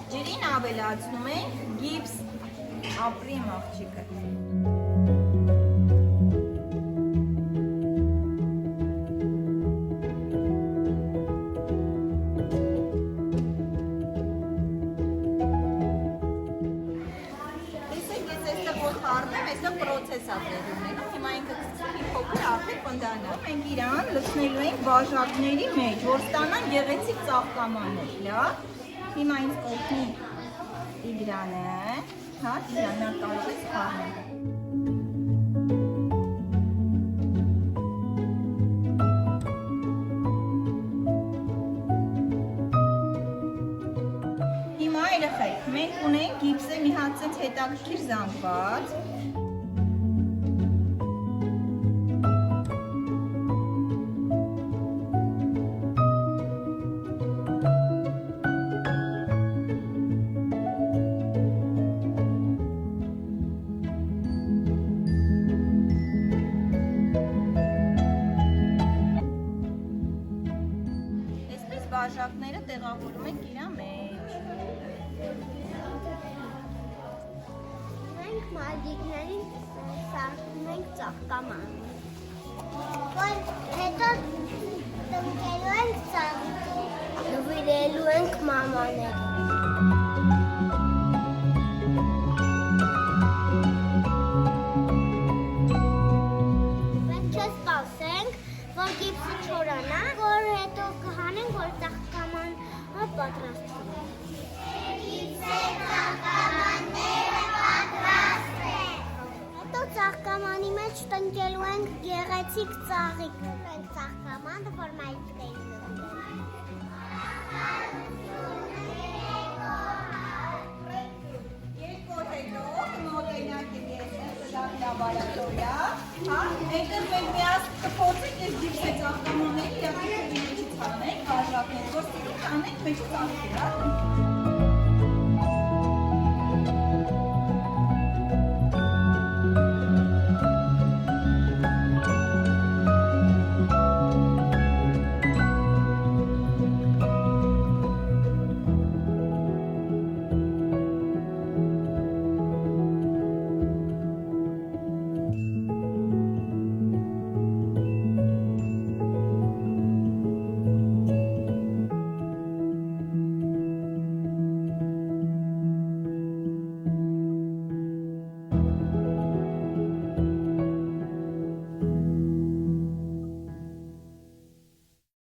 Ջրին ավելացնում ենք գիպս ապրի աղջիկը։ Այստեղ պրոցես է տեղի ունենում, հիմա ինքը մի փոքր արդեն կնդանա։ Մենք իրան լցնելու ենք բաժակների մեջ, որ ստանան գեղեցիկ ծաղկամաններ, լավ։ Հիմա ինձ կօգնի Տիգրանը, հա, Տիգրանը կարող ես խառնել։ Հիմա երեխեք, մենք ունենք գիպսը մի հատ հետաքրքիր զանգված։ Այսպես բաժակները տեղավորում ենք իրա մեջ։ Մենք մալդիկներին սարքում ենք ծաղկաման, որ հետո տնկելու ենք ծաղիկի, նվիրելու ենք մամաներին։ Մենք չսպասենք, որ գիպսը չորանա, որ հետո կհանենք, որ ծաղկամանը պատրաստվում է։ Հետո ծաղկամանի մեջ տնկելու ենք գեղեցիկ ծաղիկ։ Մենք ծաղկամանը, որ մայրիկներին լաբորատորիա, հա, այնտեղ մենք միասին կփորձենք այս գիպսի ծաղկամանների իրակիցների մեջից հանենք, բաժակներ, որ ստիպի հանենք մեջից անենք, հա։